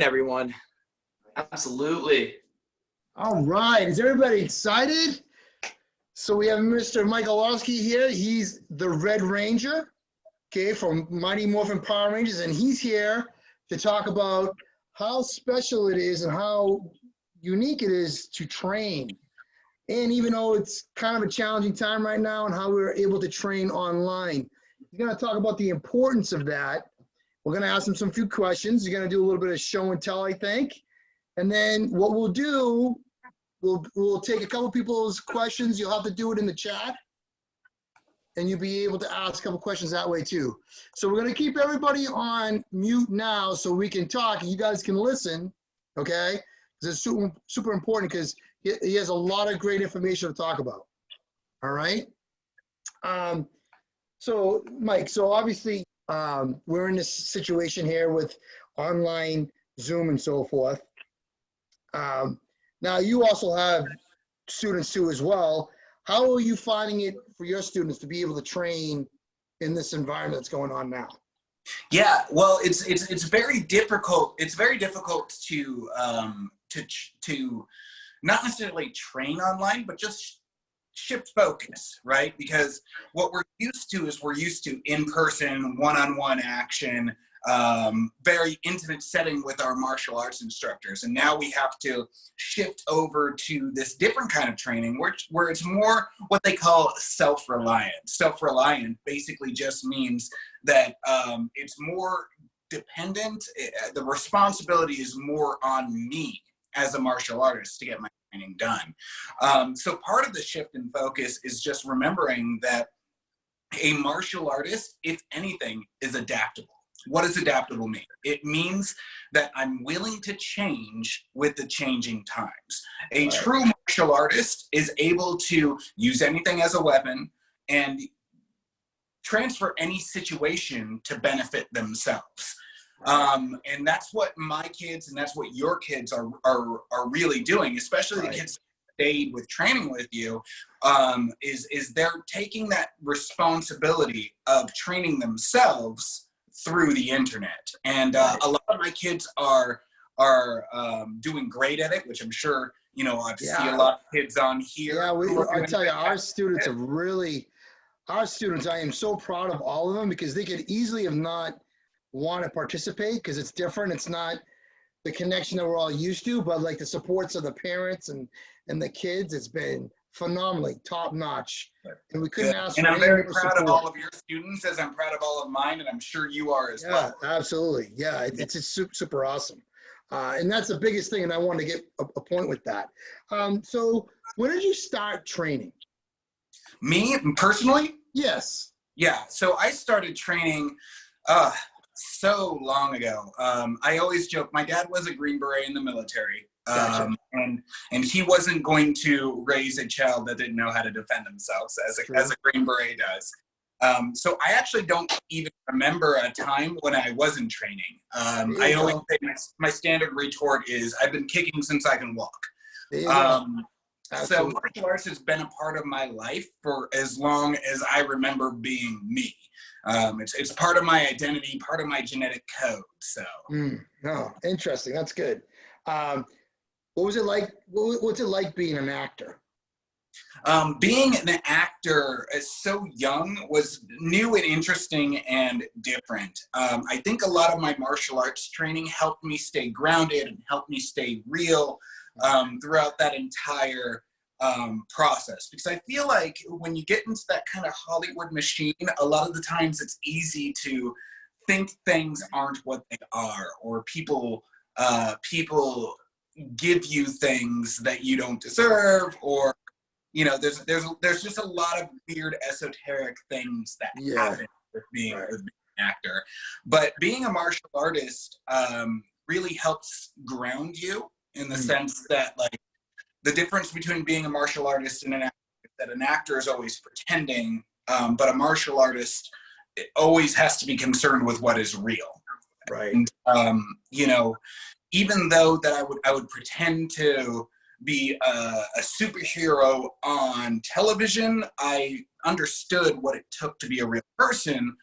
everyone. Absolutely. All right, is everybody excited? So we have Mr. Michalowski here. He's the Red Ranger, okay, from Mighty Morphin Power Rangers, and he's here to talk about how special it is and how unique it is to train. And even though it's kind of a challenging time right now and how we're able to train online, he's going to talk about the importance of that. We're going to ask him some few questions. He's going to do a little bit of show and tell, I think. And then what we'll do, we'll take a couple people's questions. You'll have to do it in the chat. And you'll be able to ask a couple questions that way too. So we're going to keep everybody on mute now so we can talk and you guys can listen, okay? Because it's super, super important because he has a lot of great information to talk about. All right? So Mike, so obviously we're in this situation here with online Zoom and so forth. Now you also have students too as well. How are you finding it for your students to be able to train in this environment that's going on now? Yeah, well, it's very difficult. It's very difficult to not necessarily train online, but just shift focus, right? Because what we're used to is we're used to in-person, one-on-one action, very intimate setting with our martial arts instructors. And now we have to shift over to this different kind of training where it's more what they call self-reliant. Self-reliant basically just means that it's more dependent. The responsibility is more on me as a martial artist to get my training done. So part of the shift in focus is just remembering that a martial artist, if anything, is adaptable. What does adaptable mean? It means that I'm willing to change with the changing times. A true martial artist is able to use anything as a weapon and transfer any situation to benefit themselves. And that's what my kids and that's what your kids are really doing, especially the kids that stayed with training with you, is they're taking that responsibility of training themselves through the internet. And a lot of my kids are doing great at it, which I'm sure, you know, I see a lot of kids on here. Yeah, I tell you, our students are really, I am so proud of all of them because they could easily have not want to participate because it's different. It's not the connection that we're all used to, but like the supports of the parents and the kids, it's been phenomenally top notch. And we couldn't ask for any more support. And I'm very proud of all of your students as I'm proud of all of mine, and I'm sure you are as well. Yeah, absolutely. Yeah, it's just super awesome. And that's the biggest thing, and I wanted to get a point with that. So when did you start training? Me, personally? Yes. Yeah, so I started training so long ago. I always joke, my dad was a Green Beret in the military. Gotcha. And he wasn't going to raise a child that didn't know how to defend themselves as a Green Beret does. So I actually don't even remember a time when I wasn't training. I always say my standard retort is, I've been kicking since I can walk. So martial arts has been a part of my life for as long as I remember being me. It's part of my identity, part of my genetic code. So. Oh, interesting. That's good. What was it like? What's it like being an actor? Being an actor so young was new and interesting and different. I think a lot of my martial arts training helped me stay grounded and helped me stay real throughout that entire process. Because I feel like when you get into that kind of Hollywood machine, a lot of the times it's easy to think things aren't what they are, or people give you things that you don't deserve, or you know, there's just a lot of weird esoteric things that happen with being an actor. But being a martial artist really helps ground you in the sense that, like, the difference between being a martial artist and an actor is that an actor is always pretending, but a martial artist always has to be concerned with what is real. Right. And, you know, even though that I would pretend to be a superhero on television, I understood what it took to be a real person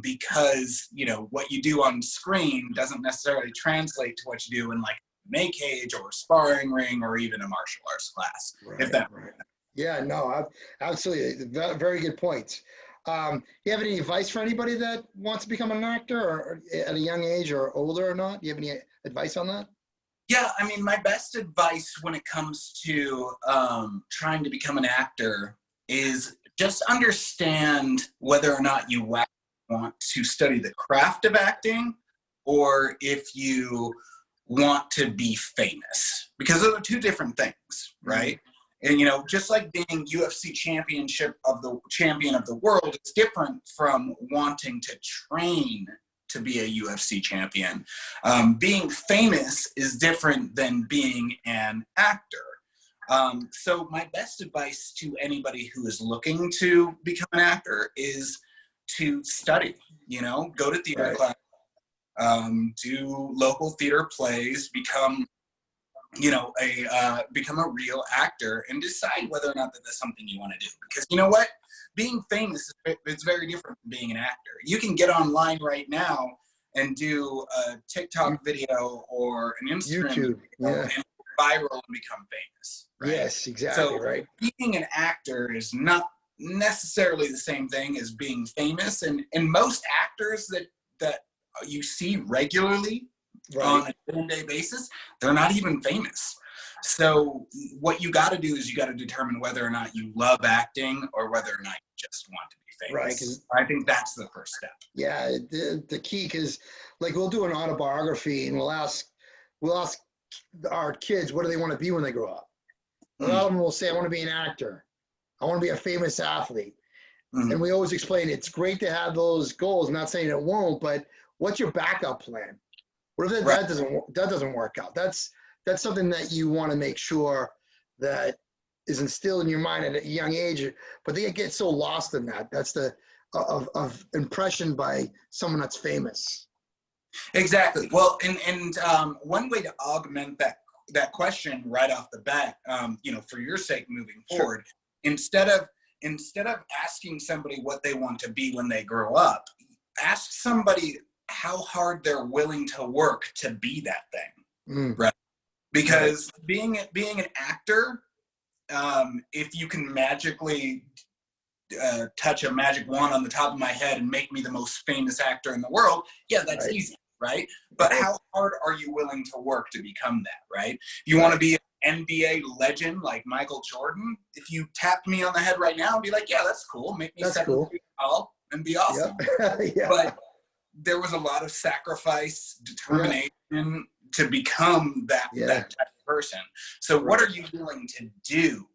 because, you know, what you do on screen doesn't necessarily translate to what you do in like a cage or a sparring ring or even a martial arts class. If that. Right. Yeah, no, absolutely. Very good points. You have any advice for anybody that wants to become an actor or at a young age or older or not? Do you have any advice on that? Yeah, I mean, my best advice when it comes to trying to become an actor is just understand whether or not you want to study the craft of acting or if you want to be famous, because those are two different things, right? And, you know, just like being UFC champion of the world, it's different from wanting to train to be a UFC champion. Being famous is different than being an actor. So my best advice to anybody who is looking to become an actor is to study, you know, go to theater class, do local theater plays, become a real actor and decide whether or not that's something you want to do. Because you know what? Being famous, it's very different from being an actor. You can get online right now and do a TikTok video or an Instagram YouTube, video and viral and become famous. Right? Yes, exactly, so right. Being an actor is not necessarily the same thing as being famous. And most actors that you see regularly on a day-to-day basis, they're not even famous. So what you got to do is you got to determine whether or not you love acting or whether or not you just want to be famous. Right. I think that's the first step. Yeah, the key, because like we'll do an autobiography and we'll ask our kids, what do they want to be when they grow up? A lot of them will say, I want to be an actor. I want to be a famous athlete. And we always explain it's great to have those goals. I'm not saying it won't, but what's your backup plan? What if that doesn't work out? That's something that you want to make sure that is instilled in your mind at a young age. But they get so lost in that. That's the of impression by someone that's famous. Exactly. Well, and one way to augment that question right off the bat, for your sake moving forward, instead of asking somebody what they want to be when they grow up, ask somebody how hard they're willing to work to be that thing, right? Because being an actor, if you can magically touch a magic wand on the top of my head and make me the most famous actor in the world, yeah, that's easy, right? But how hard are you willing to work to become that, right? You want to be an NBA legend like Michael Jordan? If you tapped me on the head right now and be like, yeah, that's cool, make me 7 feet tall and be awesome. But there was a lot of sacrifice, determination to become that type of person. So what are you willing to do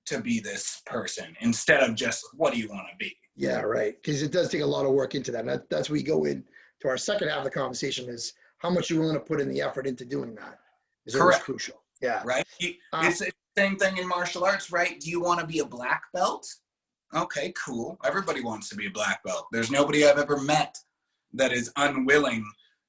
to be this person instead of just what do you want to be? Yeah, right. Because it does take a lot of work into that. And that's where we go into our second half of the conversation is how much you're willing to put in the effort into doing that is always crucial. Yeah. Right. It's the same thing in martial arts, right? Do you want to be a black belt? Okay, cool. Everybody wants to be a black belt. There's nobody I've ever met that is unwilling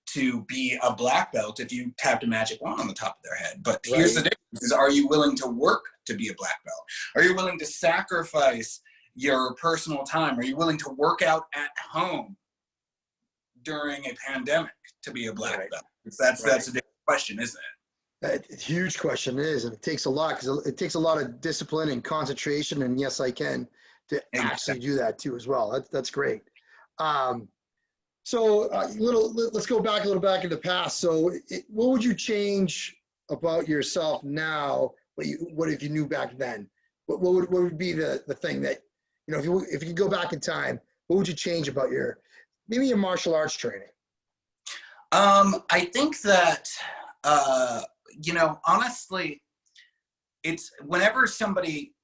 to be a black belt if you tapped a magic wand on the top of their head. But here's the difference is, are you willing to work to be a black belt? Are you willing to sacrifice your personal time? Are you willing to work out at home during a pandemic to be a black belt? That's a different question, isn't it? A huge question is, and it takes a lot because it takes a lot of discipline and concentration. And yes, I can to actually do that too as well. That's great. So let's go back a little back in the past. So what would you change about yourself now? What if you knew back then? What would be the thing that, if you could go back in time, what would you change about maybe your martial arts training? I think that, honestly, it's whenever somebody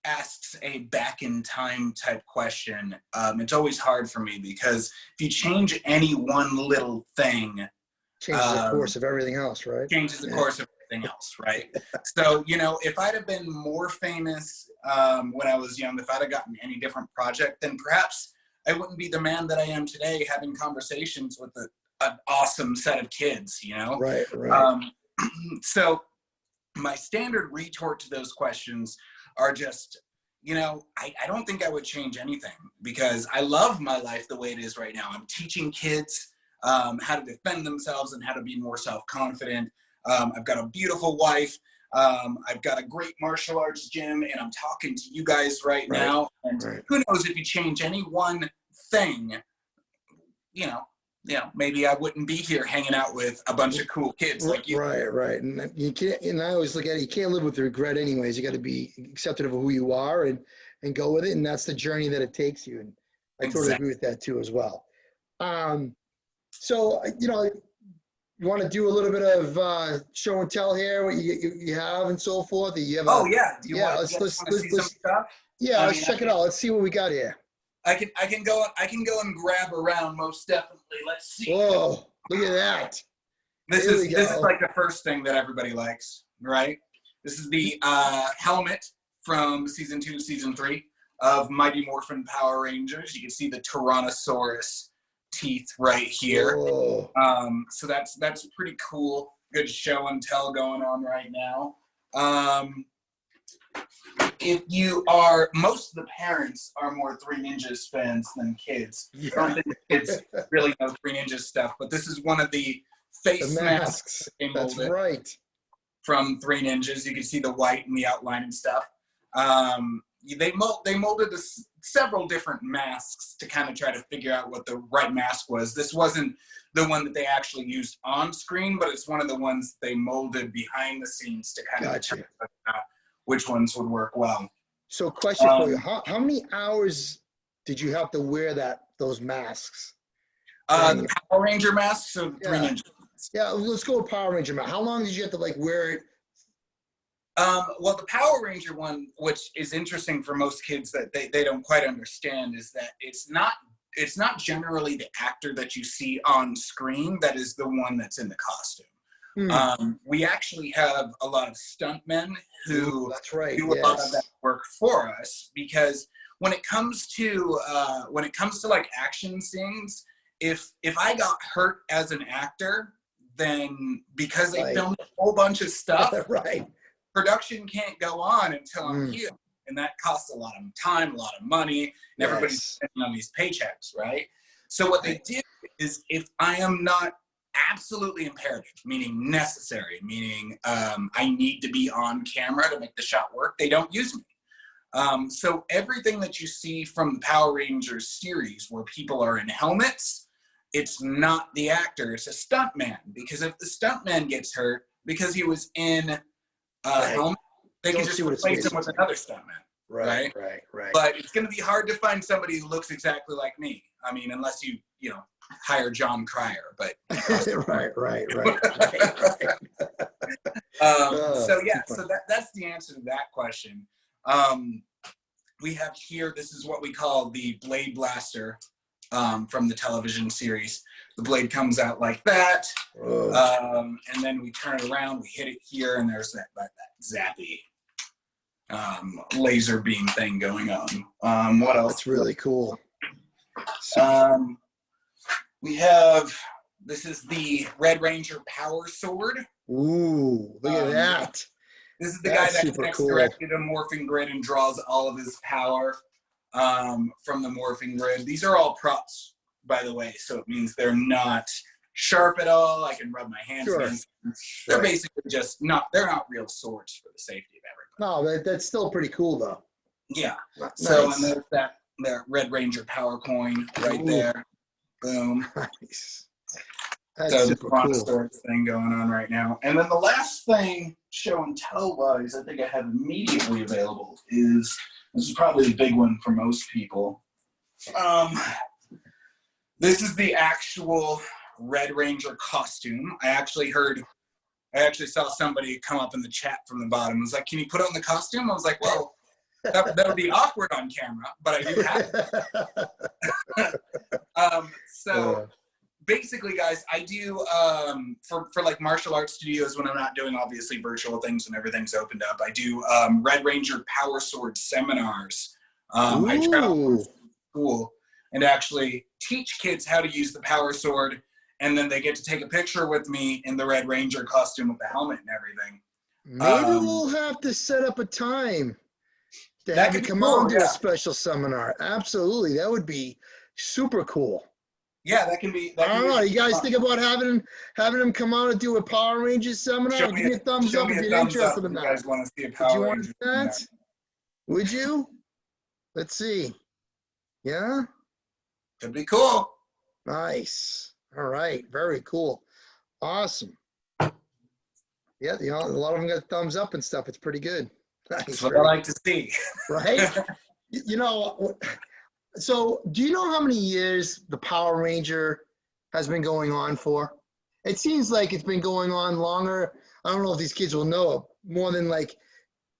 asks a back in time type question, it's always hard for me because if you change any one little thing, changes the course of everything else, right? Changes the course of everything else, right? So, if I'd have been more famous when I was young, if I'd have gotten any different project, then perhaps I wouldn't be the man that I am today, having conversations with an awesome set of kids, Right. So my standard retort to those questions are just, you know, I don't think I would change anything because I love my life the way it is right now. I'm teaching kids how to defend themselves and how to be more self-confident. I've got a beautiful wife. I've got a great martial arts gym, and I'm talking to you guys right now. And who knows, if you change any one thing, you know, maybe I wouldn't be here hanging out with a bunch of cool kids like you. Right. And you can't, and I always look at it, you can't live with regret anyways. You got to be accepting of who you are and go with it. And that's the journey that it takes you. And I totally agree with that too as well. So, you know, you want to do a little bit of show and tell here, what you have and so forth? You have Do you want let's to see some stuff? Yeah, let's check it out. Let's see what we got here. I can go and grab around, most definitely. Let's see. Whoa, look at that. This is like the first thing that everybody likes, right? This is the helmet from season 2, season 3 of Mighty Morphin Power Rangers. You can see the Tyrannosaurus teeth right here. So that's pretty cool. Good show and tell going on right now. If you are, most of the parents are more Three Ninjas fans than kids. I don't think kids really know Three Ninjas stuff, but this is one of the face masks. That's right. From Three Ninjas. You can see the white and the outline and stuff. They molded several different masks to kind of try to figure out what the right mask was. This wasn't the one that they actually used on screen, but it's one of the ones they molded behind the scenes to kind of determine which ones would work well. So question for you, how many hours did you have to wear those masks? The Power Ranger masks or the Three Ninjas? Yeah, let's go with Power Ranger mask. How long did you have to wear it? Well, the Power Ranger one, which is interesting for most kids that they don't quite understand, is that it's not generally the actor that you see on screen that is the one that's in the costume. We actually have a lot of stuntmen who do a lot of that work for us, because when it comes to like action scenes, if I got hurt as an actor, then because they filmed a whole bunch of stuff, production can't go on until I'm healed, and that costs a lot of time, a lot of money, and everybody's spending on these paychecks, right? So what they do is, if I am not absolutely imperative, meaning necessary, meaning I need to be on camera to make the shot work, they don't use me. So everything that you see from the Power Rangers series where people are in helmets, it's not the actor, it's a stuntman. Because if the stuntman gets hurt because he was in a helmet, they can just replace him with another stuntman. Right. But it's going to be hard to find somebody who looks exactly like me. I mean, unless you hire John Cryer, but right. So that's the answer to that question. We have here, this is what we call the Blade Blaster from the television series. The blade comes out like that, and then we turn it around, we hit it here, and there's that zappy laser beam thing going on. What else? That's really cool. We have, this is the Red Ranger Power Sword. Ooh, look at that. This is the guy that connects directly to Morphing Grid and draws all of his power from the Morphing Grid. These are all props, by the way, so it means they're not sharp at all. I can rub my hands against them. They're basically just they're not real swords for the safety of everybody. No, that's still pretty cool, though. Yeah. So, and there's that Red Ranger Power Coin right there. Boom. Nice. That's so super the cool. Storage thing going on right now. And then the last thing, show and tell wise, I think I have immediately available is, this is probably a big one for most people. This is the actual Red Ranger costume. I actually saw somebody come up in the chat from the bottom. It was like, can you put on the costume? I was like, well, that would be awkward on camera, but I do have it. So basically, guys, I do for like martial arts studios when I'm not doing obviously virtual things and everything's opened up. I do Red Ranger Power Sword seminars. I travel to school and actually teach kids how to use the Power Sword, and then they get to take a picture with me in the Red Ranger costume with the helmet and everything. Maybe we'll have to set up a time. To That have you could be come cool, out and do yeah. a special seminar. Absolutely. That would be super cool. Yeah, that can be. I That can don't know. be You guys fun. think about having him come out and do a Power Rangers seminar? Give me a thumbs Show up me if a you're thumbs up interested if in you that. guys want to see a Would you Power want Rangers that? seminar. Would you? Let's see. Yeah? Could be cool. Nice. All right. Very cool. Awesome. Yeah, a lot of them got thumbs up and stuff. It's pretty good. That's Nice. what I like to see. Right? You know, so do you know how many years the Power Ranger has been going on for? It seems like it's been going on longer. I don't know if these kids will know more than like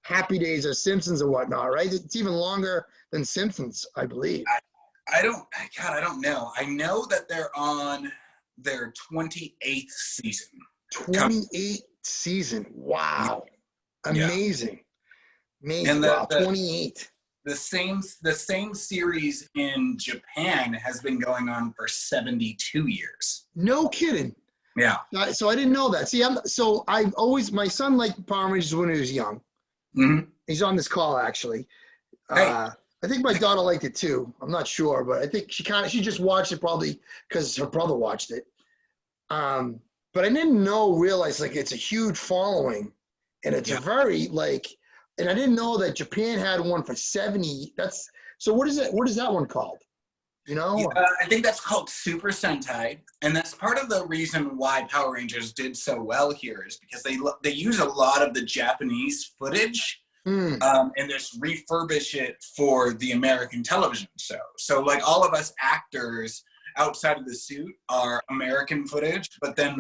Happy Days or Simpsons or whatnot, right? It's even longer than Simpsons, I believe. I don't know. I know that they're on their 28th season. 28 season. Wow. Yeah. Amazing. Amazing. And Wow, 28. the same series in Japan has been going on for 72 years. No kidding. Yeah. So I didn't know that. See, my son liked Power Rangers when he was young. Mm-hmm. He's on this call actually. Hey. I think my daughter liked it too. I'm not sure, but I think she just watched it probably because her brother watched it. But I didn't realize like it's a huge following, and it's a very like, and I didn't know that Japan had one for 70. So what is it? What is that one called? You know? Yeah, I think that's called Super Sentai, and that's part of the reason why Power Rangers did so well here is because they use a lot of the Japanese footage. And just refurbish it for the American television show. So like all of us actors outside of the suit are American footage, but then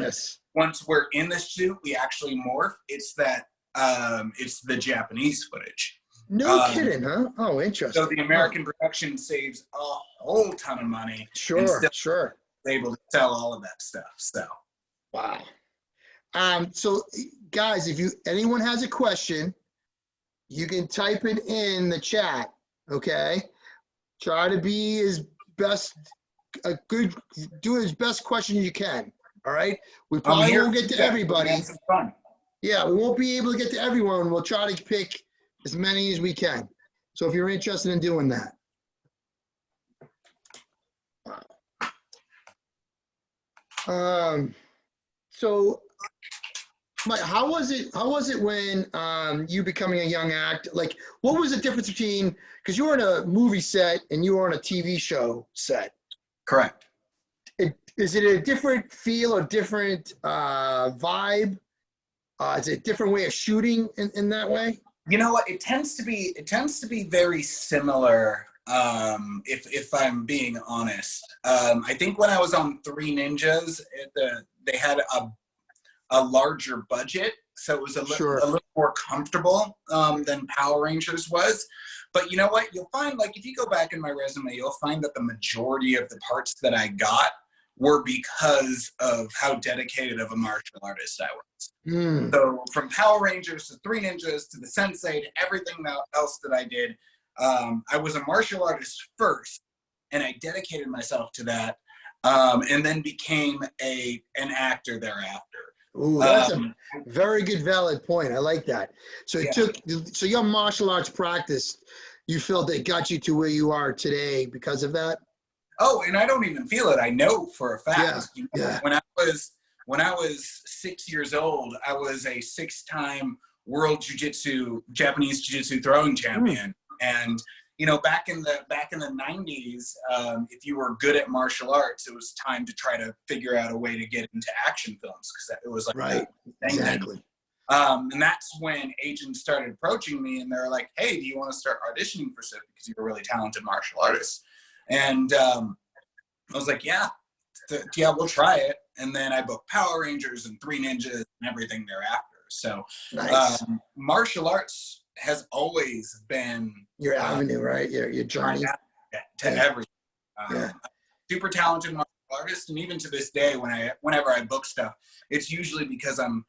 once we're in the suit, we actually morph. It's the Japanese footage. No kidding, huh? Oh, interesting. So the American production saves a whole ton of money. Sure. Able to sell all of that stuff. So wow. So guys, if anyone has a question, you can type it in the chat, okay? Try to be do as best question you can, all right? We probably won't get to everybody. Have some fun. Yeah, we won't be able to get to everyone. We'll try to pick as many as we can. So if you're interested in doing that. So Mike, how was it when you becoming a young actor? Like, what was the difference between, because you were in a movie set and you were on a TV show set? Correct. Is it a different feel or different vibe? Is it a different way of shooting in that way? You know what? It tends to be very similar. If I'm being honest, I think when I was on Three Ninjas, they had a larger budget, so it was a little more comfortable than Power Rangers was. But you know what? You'll find, like, if you go back in my resume, you'll find that the majority of the parts that I got were because of how dedicated of a martial artist I was. So from Power Rangers to Three Ninjas to the Sensei to everything else that I did, I was a martial artist first, and I dedicated myself to that, and then became an actor thereafter. Ooh, that's a very good, valid point. I like that. So so your martial arts practice, you felt it got you to where you are today because of that? Oh, and I don't even feel it. I know for a fact. When I was 6 years old, I was a 6-time world Japanese jiu-jitsu throwing champion. And you know, back in the 90s, if you were good at martial arts, it was time to try to figure out a way to get into action films because it was like exactly. And that's when agents started approaching me, and they're like, "Hey, do you want to start auditioning for stuff because you're a really talented martial artist?" And I was like, "Yeah, we'll try it." And then I booked Power Rangers and Three Ninjas and everything thereafter. So martial arts has always been your avenue, right? Your journey to everything. Super talented martial artist, and even to this day, whenever I book stuff, it's usually because I'm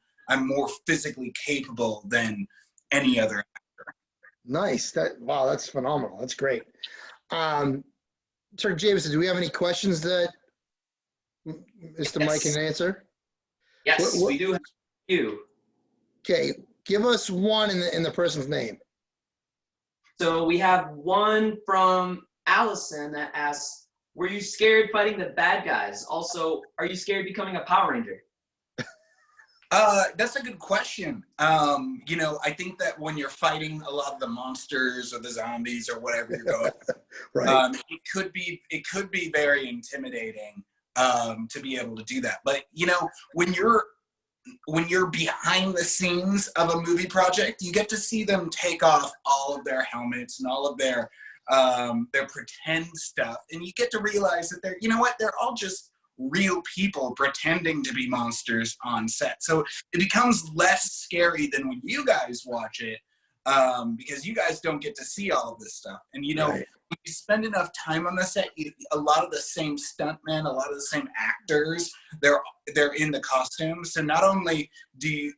more physically capable than any other actor. Nice. That's phenomenal. That's great. Sir Jameson, do we have any questions that Mr. Mike can answer? Yes, we do have a few. Okay, give us one in the person's name. So we have one from Allison that asks, were you scared fighting the bad guys? Also, are you scared becoming a Power Ranger? That's a good question. You know, I think that when you're fighting a lot of the monsters or the zombies or whatever you're going, Right. it could be very intimidating to be able to do that. But you know, when you're behind the scenes of a movie project, you get to see them take off all of their helmets and all of their pretend stuff, and you get to realize that they're, you know what, they're all just real people pretending to be monsters on set. So it becomes less scary than when you guys watch it, because you guys don't get to see all of this stuff. And you know, Right. when you spend enough time on the set, a lot of the same stuntmen, a lot of the same actors, they're in the costumes. So not only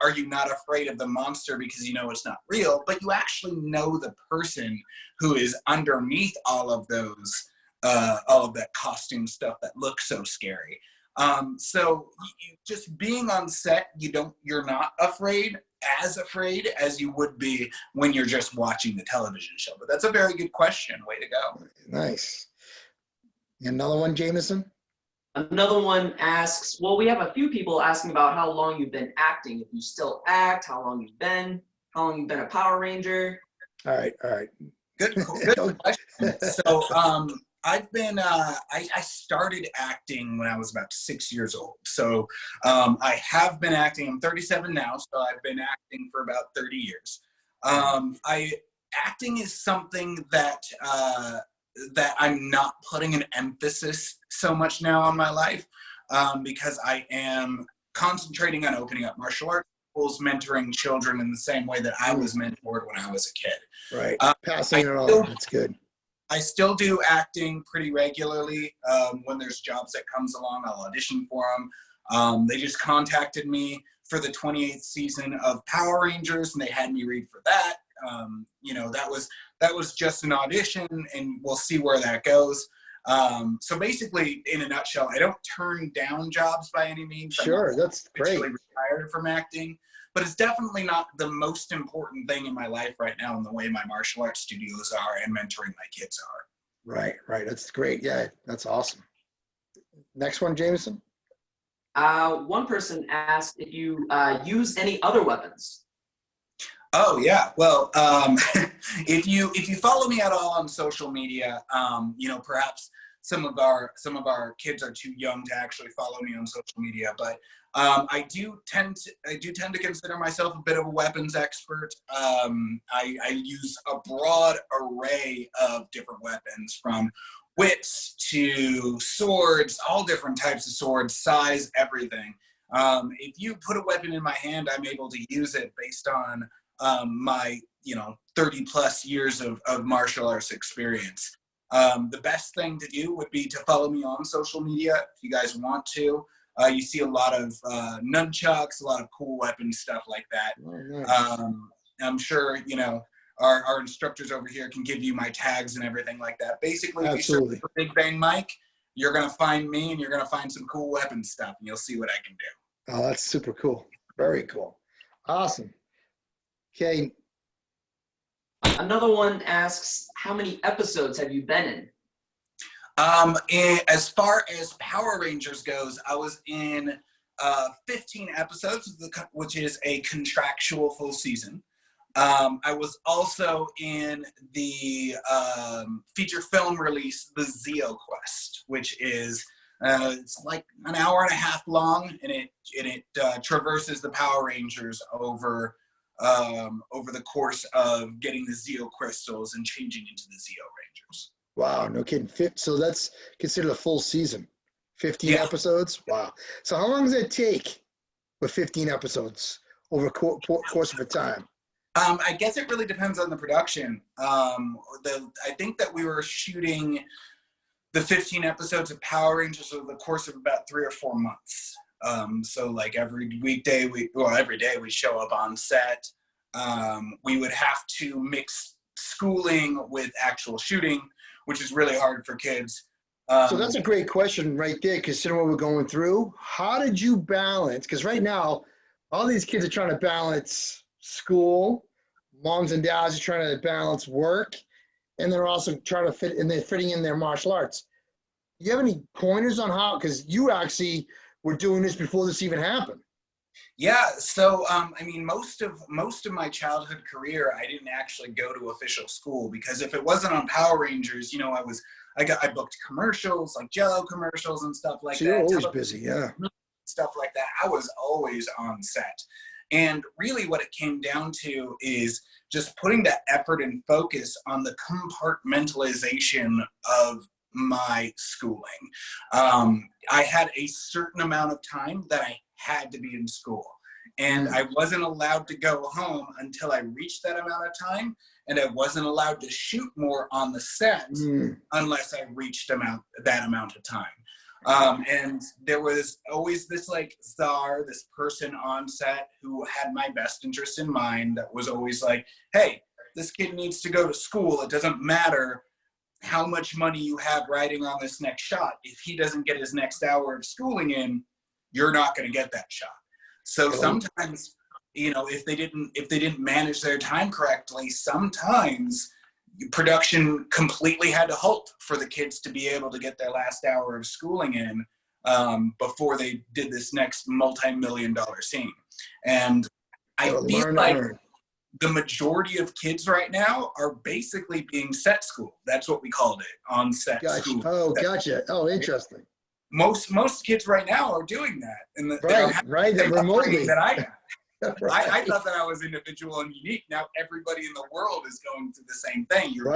are you not afraid of the monster because you know it's not real, but you actually know the person who is underneath all of that costume stuff that looks so scary. So just being on set, you're not as afraid as you would be when you're just watching the television show. But that's a very good question. Way to go. Nice. Another one, Jameson? Another one asks, well, we have a few people asking about how long you've been acting. If you still act, how long you've been a Power Ranger. All right. Good question. So I've been, I started acting when I was about 6 years old. So I have been acting, I'm 37 now, so I've been acting for about 30 years. Acting is something that I'm not putting an emphasis so much now on my life, because I am concentrating on opening up martial arts schools, mentoring children in the same way that I was mentored when I was a kid. Right. Passing it on. That's good. I still do acting pretty regularly. When there's jobs that comes along, I'll audition for them. They just contacted me for the 28th season of Power Rangers, and they had me read for that. You know, that was just an audition, and we'll see where that goes. So basically, in a nutshell, I don't turn down jobs by any means. Sure, that's great. I'm retired from acting, but it's definitely not the most important thing in my life right now in the way my martial arts studios are and mentoring my kids are. Right. That's great. Yeah, that's awesome. Next one, Jameson. One person asked if you use any other weapons. Oh yeah, well, if you follow me at all on social media, you know, perhaps some of our kids are too young to actually follow me on social media, but I do tend to consider myself a bit of a weapons expert. I use a broad array of different weapons, from whips to swords, all different types of swords, size, everything. If you put a weapon in my hand, I'm able to use it based on my 30 plus years of martial arts experience. The best thing to do would be to follow me on social media if you guys want to. You see a lot of nunchucks, a lot of cool weapon stuff like that. Oh, nice. I'm sure, you know, our instructors over here can give you my tags and everything like that. Basically, if you search for Big Bang Mike, you're going to find me, and you're going to find some cool weapon stuff, and you'll see what I can do. Oh, that's super cool. Very cool. Awesome. Okay. Another one asks, how many episodes have you been in? As far as Power Rangers goes, I was in 15 episodes, which is a contractual full season. I was also in the feature film release, The Zeo Quest, which is it's like an hour and a half long, and it traverses the Power Rangers over the course of getting the Zeo crystals and changing into the Zeo Rangers. Wow, no kidding. So that's considered a full season. 15 episodes? Wow. So how long does it take with 15 episodes over course of a time? I guess it really depends on the production. I think that we were shooting the 15 episodes of Power Rangers over the course of about 3 or 4 months. So like every day we show up on set. We would have to mix schooling with actual shooting, which is really hard for kids. So that's a great question right there, considering what we're going through. How did you balance? Because right now, all these kids are trying to balance school. Moms and dads are trying to balance work. and they're also trying to fit, and they're fitting in their martial arts. You have any pointers on how, because you actually were doing this before this even happened? Yeah, so I mean, most of my childhood career, I didn't actually go to official school, because if it wasn't on Power Rangers, you know, I booked commercials like Jello commercials and stuff like So you're that. always busy, yeah. Stuff like that. I was always on set, and really, what it came down to is just putting the effort and focus on the compartmentalization of my schooling. I had a certain amount of time that I had to be in school, and I wasn't allowed to go home until I reached that amount of time, and I wasn't allowed to shoot more on the set unless I reached that amount of time. And there was always this like czar, this person on set who had my best interest in mind, that was always like, hey, this kid needs to go to school. It doesn't matter how much money you have riding on this next shot. If he doesn't get his next hour of schooling in, you're not going to get that shot. So sometimes, you know, if they didn't manage their time correctly, sometimes production completely had to halt for the kids to be able to get their last hour of schooling in before they did this next multi-million-dollar scene. And I feel like the majority of kids right now are basically being set school. That's what we called it, on set school. Oh, gotcha. Oh, interesting. Most kids right now are doing that. And Right, remotely. That I have. Right. I thought that I was individual and unique. Now everybody in the world is going through the same thing. You're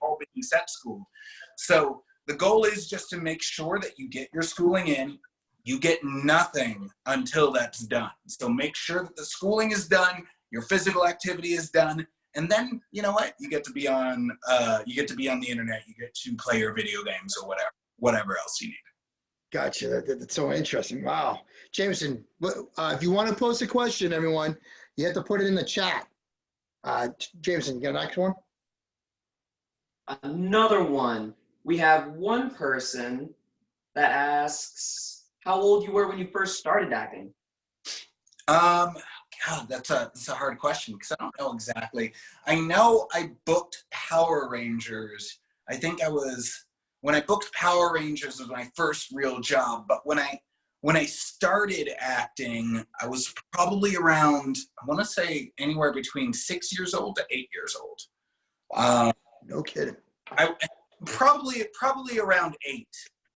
all being set school. So the goal is just to make sure that you get your schooling in. You get nothing until that's done. So make sure that the schooling is done, your physical activity is done, and then you know what? You get to be on the internet. You get to play your video games or whatever else you need. Gotcha. That's so interesting. Wow. Jameson, if you want to post a question, everyone, you have to put it in the chat. Jameson, you got an next one? Another one. We have one person that asks how old you were when you first started acting. God, that's a hard question, because I don't know exactly. I know I booked Power Rangers. I think when I booked Power Rangers was my first real job, but when I started acting, I was probably around, I want to say anywhere between 6 years old to 8 years old. No kidding. I probably around 8.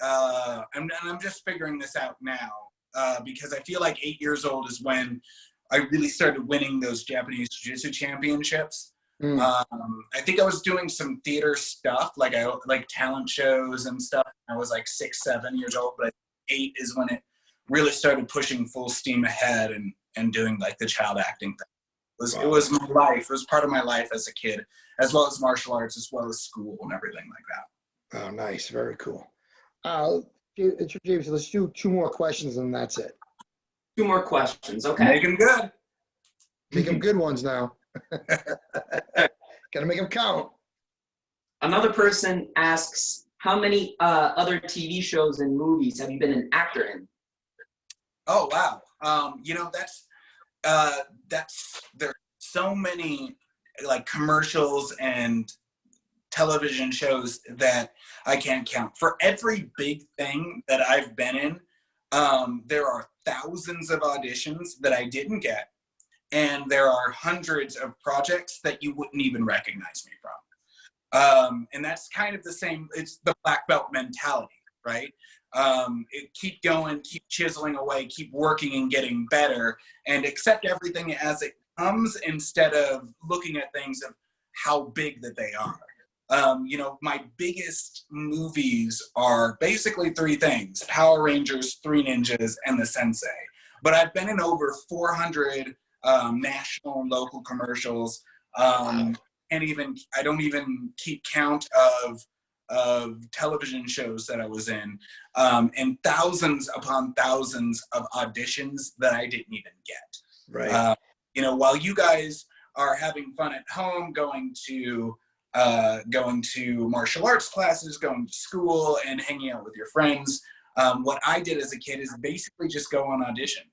I'm just figuring this out now, because I feel like 8 years old is when I really started winning those Japanese Jiu-Jitsu championships. I think I was doing some theater stuff, like talent shows and stuff. I was like 6, 7 years old, but 8 is when it really started pushing full steam ahead and doing like the child acting thing. It was my life. It was part of my life as a kid, as well as martial arts, as well as school and everything like that. Oh, nice. Very cool. James, let's do 2 more questions and that's it. 2 more questions. Okay. Make them good. Make them good ones now. Gotta make them count. Another person asks, how many other TV shows and movies have you been an actor in? Oh, wow. You know, there's so many like commercials and television shows that I can't count. For every big thing that I've been in, there are thousands of auditions that I didn't get, and there are hundreds of projects that you wouldn't even recognize me from. And that's kind of the same, it's the black belt mentality, right? Keep going, keep chiseling away, keep working and getting better, and accept everything as it comes instead of looking at things of how big that they are. You know, my biggest movies are basically 3 things: Power Rangers, 3 Ninjas, and The Sensei. But I've been in over 400 national and local commercials. I don't even keep count of television shows that I was in, and thousands upon thousands of auditions that I didn't even get. Right. You know, while you guys are having fun at home, going to martial arts classes, going to school, and hanging out with your friends, what I did as a kid is basically just go on auditions.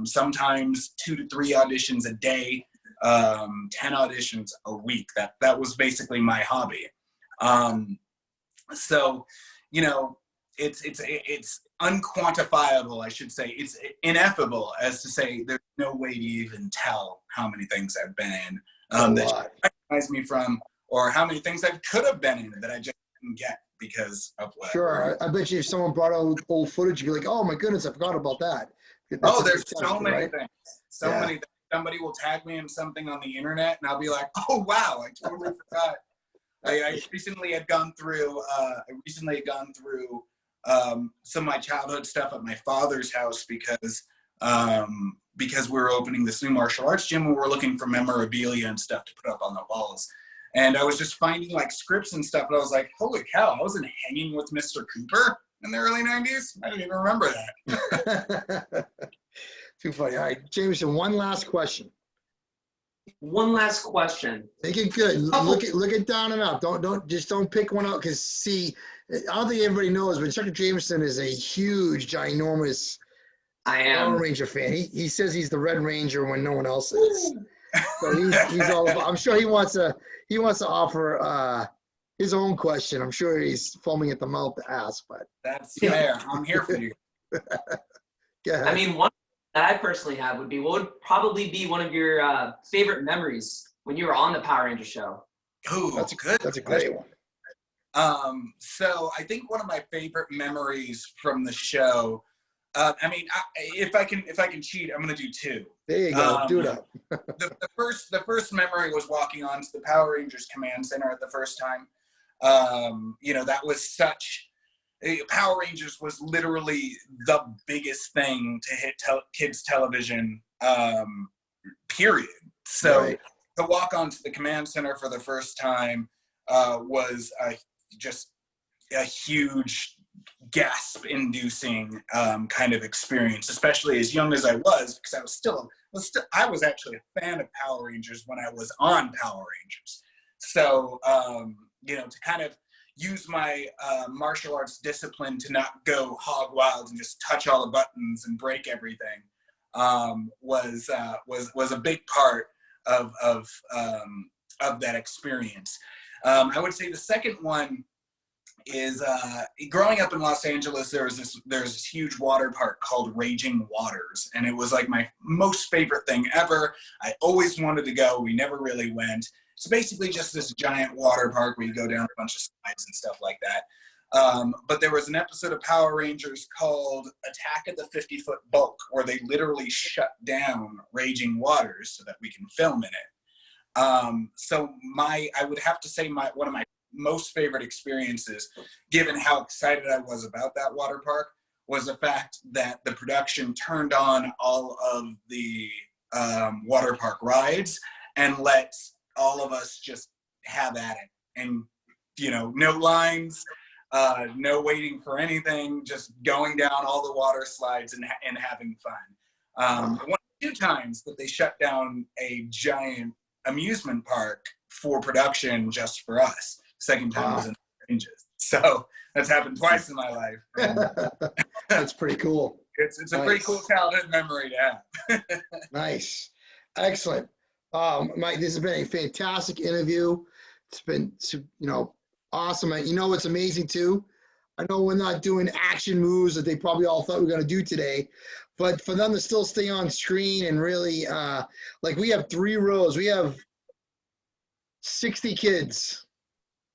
Sometimes 2 to 3 auditions a day. 10 auditions a week. That was basically my hobby. So, you know, it's unquantifiable, I should say. It's ineffable, as to say there's no way to even tell how many things I've been in that you recognize me from, or how many things I could have been in that I just didn't get because of what. Sure. I bet you if someone brought out old footage, you'd be like, oh my goodness, I forgot about that. Oh, there's so many right? things. So many things. Somebody will tag me in something on the internet and I'll be like, oh wow, I totally forgot. I recently had gone through some of my childhood stuff at my father's house because we were opening this new martial arts gym and we were looking for memorabilia and stuff to put up on the walls. And I was just finding like scripts and stuff, and I was like, holy cow, I wasn't hanging with Mr. Cooper in the early 90s? I didn't even remember that. Too funny. All right, Jameson, one last question. One last question. Make it good. Look it down and up. Don't pick one out, because see, I don't think everybody knows, but Chuck Jameson is a huge, ginormous Power Ranger fan. He says he's the Red Ranger when no one else is. So he's all about, I'm sure he wants to offer his own question. I'm sure he's foaming at the mouth to ask, but that's fair. I'm here for you. Go ahead. I mean, one that I personally have would be, what would probably be one of your favorite memories when you were on the Power Ranger show? Ooh, that's a great one. So I think one of my favorite memories from the show, I mean, if I can cheat, I'm gonna do two. There you go. Do it up. the first memory was walking onto the Power Rangers Command Center at the first time. You know, that was Power Rangers was literally the biggest thing to hit kids television, period. So right. To walk onto the command center for the first time was just a huge gasp-inducing kind of experience, especially as young as I was, because I was actually a fan of Power Rangers when I was on Power Rangers. So you know, to kind of use my martial arts discipline to not go hog wild and just touch all the buttons and break everything was a big part of that experience. I would say the second one is growing up in Los Angeles. There's this huge water park called Raging Waters, and it was like my most favorite thing ever. I always wanted to go. We never really went. It's basically just this giant water park where you go down a bunch of slides and stuff like that. But there was an episode of Power Rangers called Attack of the 50-Foot Bulk, where they literally shut down Raging Waters so that we can film in it. So I would have to say one of my most favorite experiences, given how excited I was about that water park, was the fact that the production turned on all of the water park rides and let all of us just have at it. And, you know, no lines, no waiting for anything, just going down all the water slides and having fun. One or two times that they shut down a giant amusement park for production just for us. Second time was in Ranges. So that's happened twice in my life. And that's pretty cool. It's a pretty cool childhood memory to have. Nice. Excellent. Mike, this has been a fantastic interview. It's been, you know, awesome. And you know what's amazing too? I know we're not doing action moves that they probably all thought we were going to do today, but for them to still stay on screen and really, like we have 3 rows. We have 60 kids,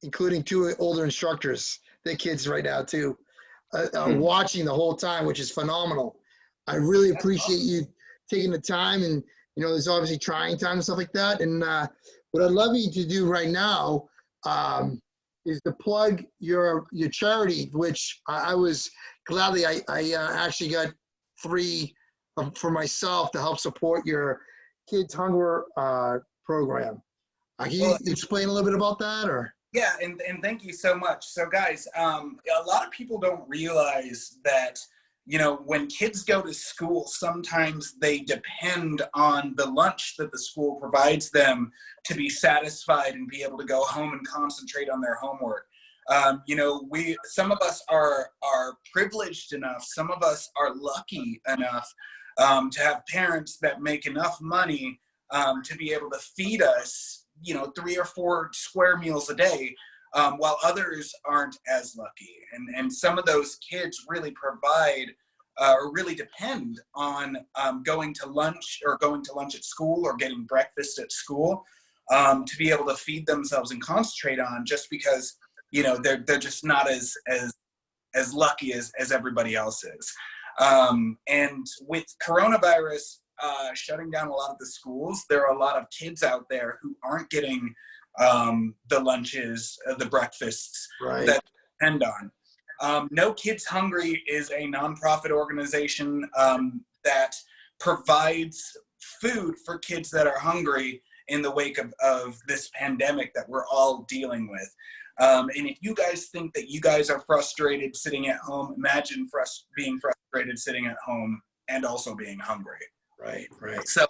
including 2 older instructors. They're kids right now too, watching the whole time, which is phenomenal. I really appreciate you taking the time, and you know, there's obviously trying time and stuff like that. And what I'd love you to do right now is to plug your charity, which I was gladly, I actually got 3 for myself to help support your Kids Hunger program. Can you explain a little bit about that, or? Yeah, and thank you so much. So guys, a lot of people don't realize that, you know, when kids go to school, sometimes they depend on the lunch that the school provides them to be satisfied and be able to go home and concentrate on their homework. You know, some of us are privileged enough, some of us are lucky enough to have parents that make enough money to be able to feed us, 3 or 4 square meals a day, while others aren't as lucky. And some of those kids really provide or really depend on going to lunch at school or getting breakfast at school to be able to feed themselves and concentrate on, just because they're just not as lucky as everybody else is. And with coronavirus shutting down a lot of the schools, there are a lot of kids out there who aren't getting the lunches, the breakfasts Right. that they depend on. No Kids Hungry is a nonprofit organization that provides food for kids that are hungry in the wake of this pandemic that we're all dealing with. And if you guys think that you guys are frustrated sitting at home, imagine being frustrated sitting at home and also being hungry. Right. So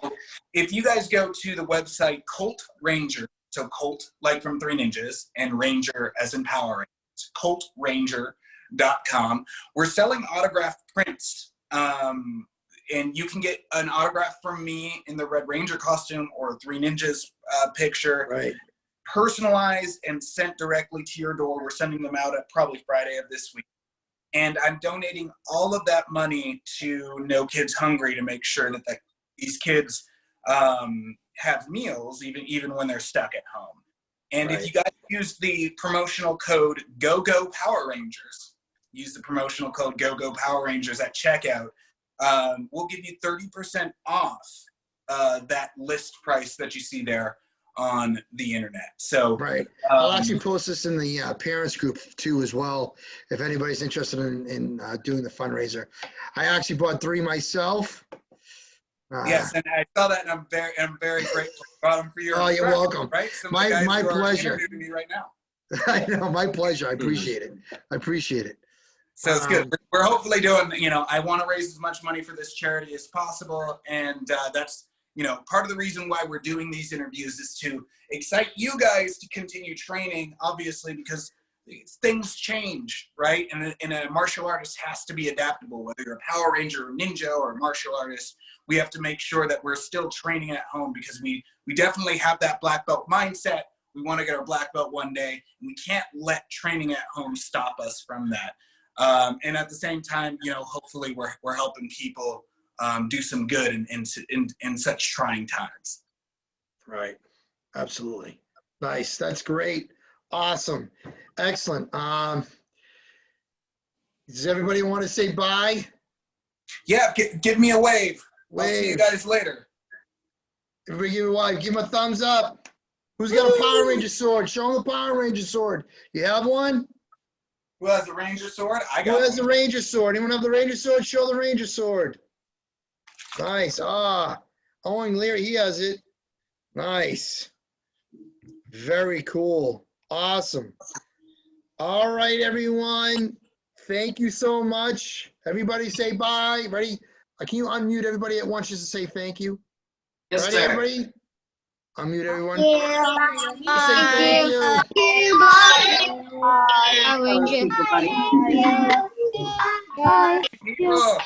if you guys go to the website Colt Ranger, so Colt like from Three Ninjas and Ranger as in Power Rangers, coltranger.com, we're selling autographed prints. And you can get an autograph from me in the Red Ranger costume or Three Ninjas picture. Right. Personalized and sent directly to your door. We're sending them out at probably Friday of this week. And I'm donating all of that money to No Kids Hungry to make sure that these kids have meals even when they're stuck at home. And Right. if you guys use the promotional code GoGo Power Rangers, use the promotional code GoGo Power Rangers at checkout, we'll give you 30% off that list price that you see there on the internet. So Right. I'll actually post this in the parents group too as well, if anybody's interested in doing the fundraiser. I actually bought 3 myself. yes, and I saw that, and I'm very grateful. Brought them for your Oh, you're instructions, welcome. Right? Some of My the guys who are pleasure. interviewing me right now. I know, my pleasure. I appreciate it. So it's good. We're hopefully doing, I want to raise as much money for this charity as possible. And that's, part of the reason why we're doing these interviews is to excite you guys to continue training, obviously, because things change, right? And a martial artist has to be adaptable, whether you're a Power Ranger or ninja or a martial artist. We have to make sure that we're still training at home, because we definitely have that black belt mindset. We want to get our black belt one day, and we can't let training at home stop us from that. And at the same time, hopefully we're helping people do some good in such trying times. Right. Absolutely. Nice. That's great. Awesome. Excellent. Does everybody want to say bye? Yeah, give me a wave. I'll see you Wave. guys later. Everybody give a wave. Give him a thumbs up. Who's got a Power Ranger sword? Show him the Power Ranger sword. You have one? Who has the Ranger sword? I Who got has the one. Ranger sword? Anyone have the Ranger sword? Show the Ranger sword. Nice. Owen Leary, he has it. Nice. Very cool. Awesome. All right, everyone. Thank you so much. Everybody say bye. Ready? Can you unmute everybody at once just to say thank you? Yes, Ready, sir. everybody? Unmute everyone. Bye. Say thank you. Bye. Everybody. Bye. People.